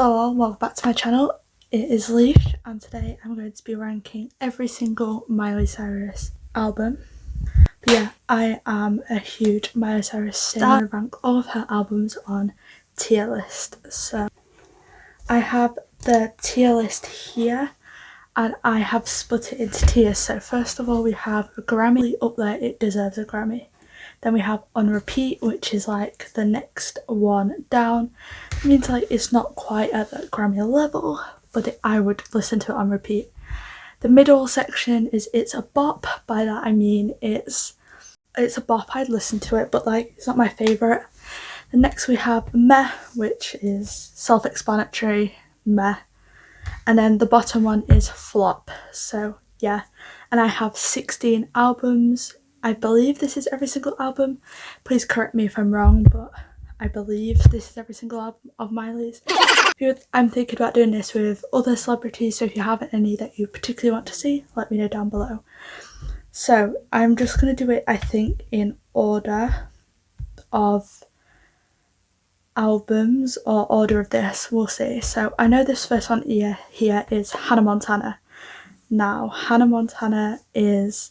Hello, welcome back to my channel. It is Leesh, and today I'm going to be ranking every single Miley Cyrus album. But yeah, I am a huge Miley Cyrus stan. I'm going to rank all of her albums on tier list. So I have the tier list here, and I have split it into tiers. So first of all, we have a Grammy up there, it deserves a Grammy. Then we have On Repeat, which is like the next one down. It means like it's not quite at that Grammy level, but I would listen to it on repeat. The middle section is It's a Bop. By that I mean it's a bop, I'd listen to it, but like it's not my favourite. The next we have Meh, which is self-explanatory, meh. And then the bottom one is Flop. So yeah, and I have 16 albums. I believe this is every single album. Please correct me if I'm wrong, but I believe this is every single album of Miley's. I'm thinking about doing this with other celebrities, so if you have any that you particularly want to see, let me know down below. So I'm just going to do it, I think, in order of albums or order of this, we'll see. So I know this first one here is Hannah Montana. Now, Hannah Montana is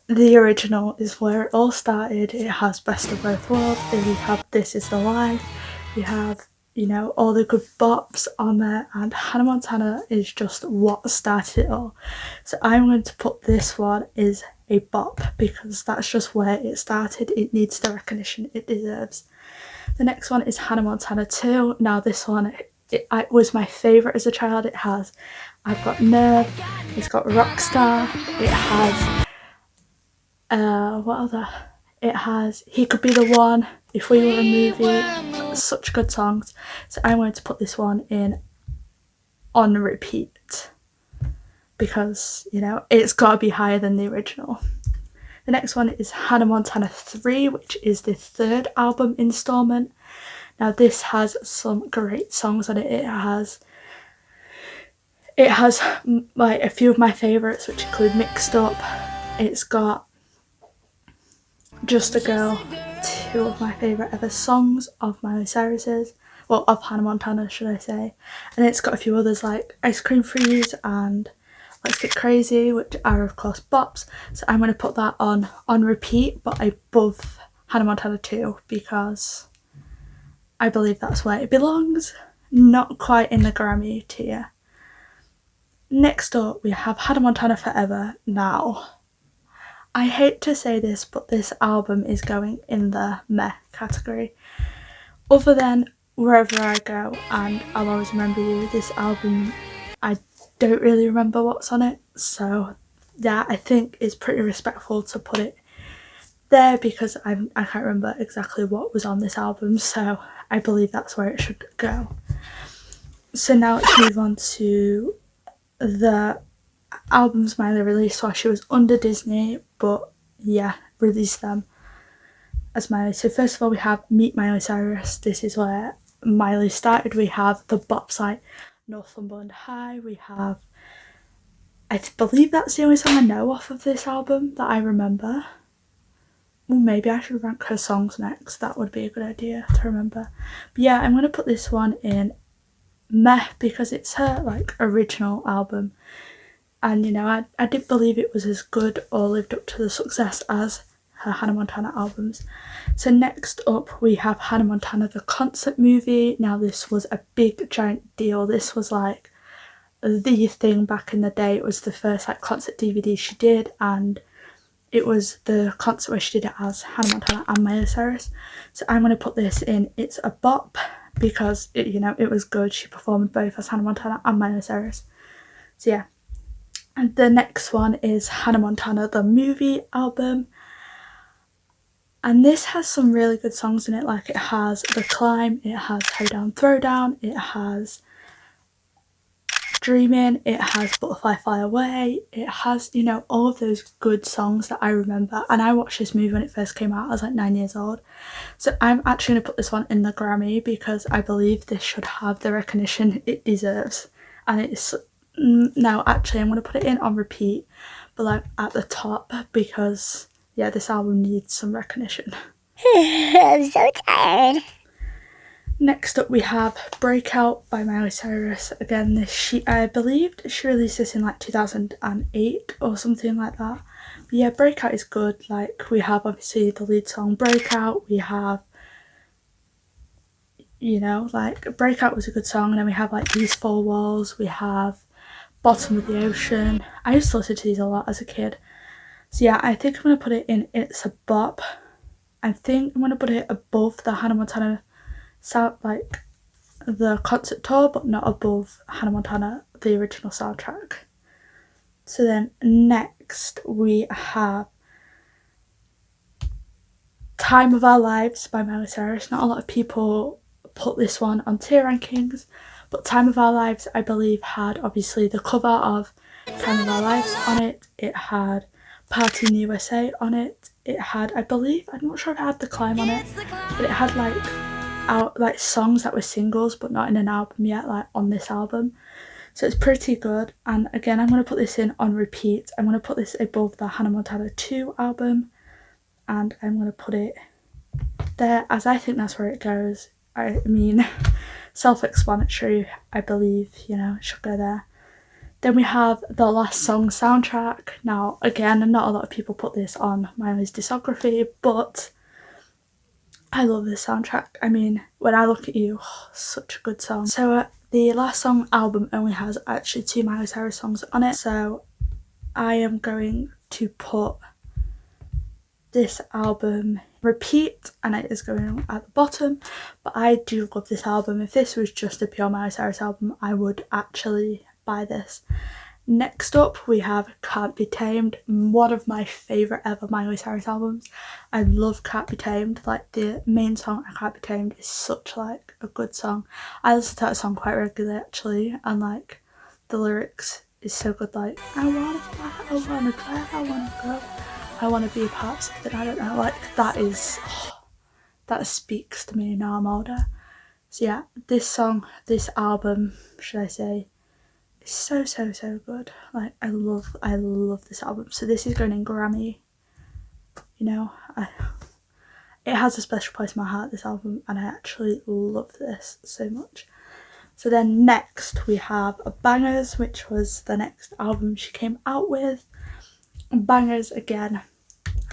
the original, is where it all started. It has Best of Both Worlds, then we have This Is the Life, we have, you know, all the good bops on there, and Hannah Montana is just what started it all. So I'm going to put this one as a bop because that's just where it started. It needs the recognition it deserves. The next one is Hannah Montana 2. Now this one, it was my favourite as a child. I've got Nerve, it's got Rockstar, it has what other? It has He Could Be the One, If We Were a Movie, such good songs. So I'm going to put this one in on repeat because, you know, it's got to be higher than the original. The next one is Hannah Montana 3, which is the third album installment. Now this has some great songs on it. It has like a few of my favourites, which include Mixed Up. It's got Just a Girl, two of my favourite ever songs of Miley Cyrus's, well, of Hannah Montana should I say, and it's got a few others like Ice Cream Freeze and Let's Get Crazy, which are of course bops. So I'm going to put that on repeat, but above Hannah Montana 2 because I believe that's where it belongs, not quite in the Grammy tier. Next up we have Hannah Montana Forever. Now, I hate to say this, but this album is going in the meh category. Other than Wherever I Go and I'll Always Remember You, this album, I don't really remember what's on it. So yeah, I think it's pretty respectful to put it there because I can't remember exactly what was on this album. So I believe that's where it should go. So now let's move on to the albums Miley released while she was under Disney, but yeah, released them as Miley. So first of all we have Meet Miley Cyrus. This is where Miley started. We have the bops like Northumberland High. We have, I believe that's the only song I know off of this album that I remember. Well, maybe I should rank her songs next. That would be a good idea to remember. But yeah, I'm going to put this one in meh because it's her like original album. And you know, I didn't believe it was as good or lived up to the success as her Hannah Montana albums. So next up we have Hannah Montana the concert movie. Now this was a big giant deal. This was like the thing back in the day. It was the first like concert DVD she did, and it was the concert where she did it as Hannah Montana and Miley Cyrus. So I'm going to put this in It's a Bop because it, you know, it was good. She performed both as Hannah Montana and Miley Cyrus. So yeah. And the next one is Hannah Montana the movie album, and this has some really good songs in it. Like it has The Climb, it has Hoedown Throwdown, it has Dreamin', it has Butterfly Fly Away, it has, you know, all of those good songs that I remember. And I watched this movie when it first came out. I was like 9 years old. So I'm actually going to put this one in the Grammy because I believe this should have the recognition it deserves. And it's, no, actually I'm going to put it in on repeat, but like at the top because yeah, this album needs some recognition. I'm so tired. Next up we have Breakout by Miley Cyrus. Again, I believed she released this in like 2008 or something like that. But yeah, Breakout is good. Like, we have obviously the lead song Breakout, we have, you know, like Breakout was a good song, and then we have like These Four Walls, we have Bottom of the Ocean. I used to listen to these a lot as a kid. So yeah, I think I'm going to put it in It's a Bop. I think I'm going to put it above the Hannah Montana sound, like the concert tour, but not above Hannah Montana, the original soundtrack. So then next we have Time of Our Lives by Miley Cyrus. Not a lot of people put this one on tier rankings, but Time of Our Lives, I believe, had obviously the cover of Time of Our Lives on it. It had Party in the USA on it. It had, I believe, I'm not sure if it had The Climb on it, but it had like songs that were singles but not in an album yet, like on this album. So it's pretty good. And again, I'm going to put this in on repeat. I'm going to put this above the Hannah Montana 2 album, and I'm going to put it there, as I think that's where it goes. I mean, self-explanatory, I believe, you know, it should go there. Then we have the Last Song soundtrack. Now, again, not a lot of people put this on Miley's discography, but I love this soundtrack. I mean, When I Look at You, such a good song. So the Last Song album only has actually 2 Miley Cyrus songs on it, so I am going to put this album repeat, and it is going at the bottom. But I do love this album. If this was just a pure Miley Cyrus album, I would actually buy this. Next up we have Can't Be Tamed, one of my favourite ever Miley Cyrus albums. I love Can't Be Tamed. Like, the main song I Can't Be Tamed is such like a good song. I listen to that song quite regularly actually, and like the lyrics is so good. Like, I wanna fly, I wanna drive, I wanna go, I wanna be a part of something, I don't know. Like, that is, that speaks to me now I'm older. So yeah, this song, this album, should I say, is so good. Like, I love this album. So this is going in Grammy, you know. It has a special place in my heart, this album, and I actually love this so much. So then next we have Bangers, which was the next album she came out with. Bangers, again,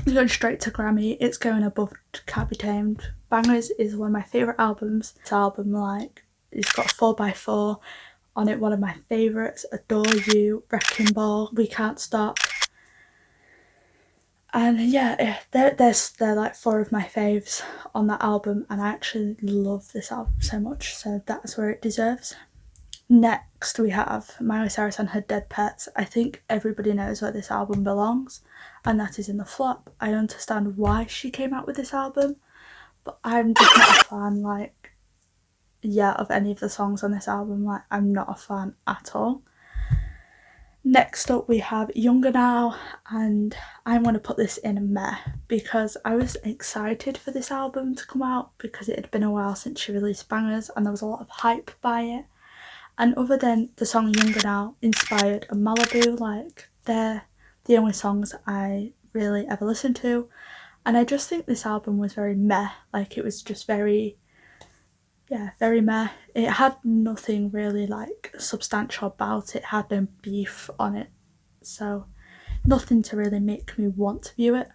it's going straight to Grammy. It's going above Can't Be Tamed. Bangers is one of my favourite albums. This album, like, it's got 4x4 on it, one of my favourites, Adore You, Wrecking Ball, We Can't Stop. And yeah, they're like 4 of my faves on that album, and I actually love this album so much, so that's where it deserves. Next we have Miley Cyrus and Her Dead Pets. I think everybody knows where this album belongs, and that is in the flop. I understand why she came out with this album, but I'm just not a fan, like, yeah, of any of the songs on this album. Like, I'm not a fan at all. Next up we have Younger Now, and I'm going to put this in meh, because I was excited for this album to come out because it had been a while since she released Bangers and there was a lot of hype by it. And other than the song Younger Now, Inspired and Malibu, like, they're the only songs I really ever listened to, and I just think this album was very meh. Like, it was just very meh. It had nothing really like substantial about it. It had no beef on it, so nothing to really make me want to view it.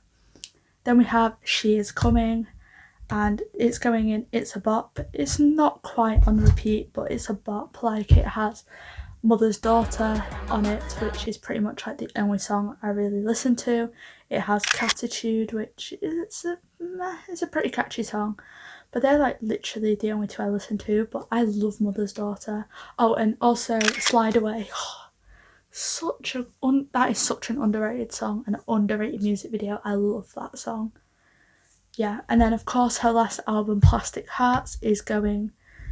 Then we have She Is Coming, and it's going in It's a Bop. It's not quite on repeat, but it's a bop. Like, it has Mother's Daughter on it, which is pretty much like the only song I really listen to. It has Catitude, which is it's a pretty catchy song, but they're like literally the only 2 I listen to. But I love Mother's Daughter. Oh, and also Slide Away. That is such an underrated song, an underrated music video. I love that song. Yeah, and then of course her last album, Plastic Hearts, is going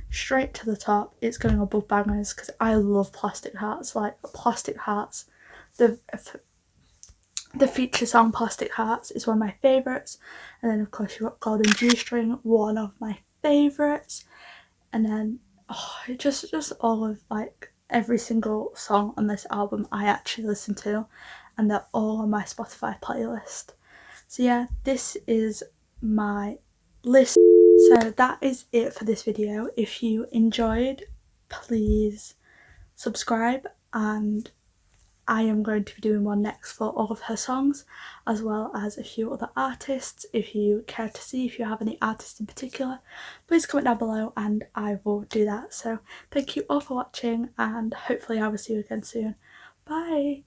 straight to the top. It's going above Bangers because I love Plastic Hearts. Like, Plastic Hearts, the feature song Plastic Hearts is one of my favourites, and then of course you've got Golden G-String, one of my favourites, and then just all of, like, every single song on this album I actually listen to, and they're all on my Spotify playlist. So yeah, this is my list. So that is it for this video. If you enjoyed, please subscribe, and I am going to be doing one next for all of her songs, as well as a few other artists. If you care to see, if you have any artists in particular, please comment down below and I will do that. So thank you all for watching, and hopefully I will see you again soon. Bye!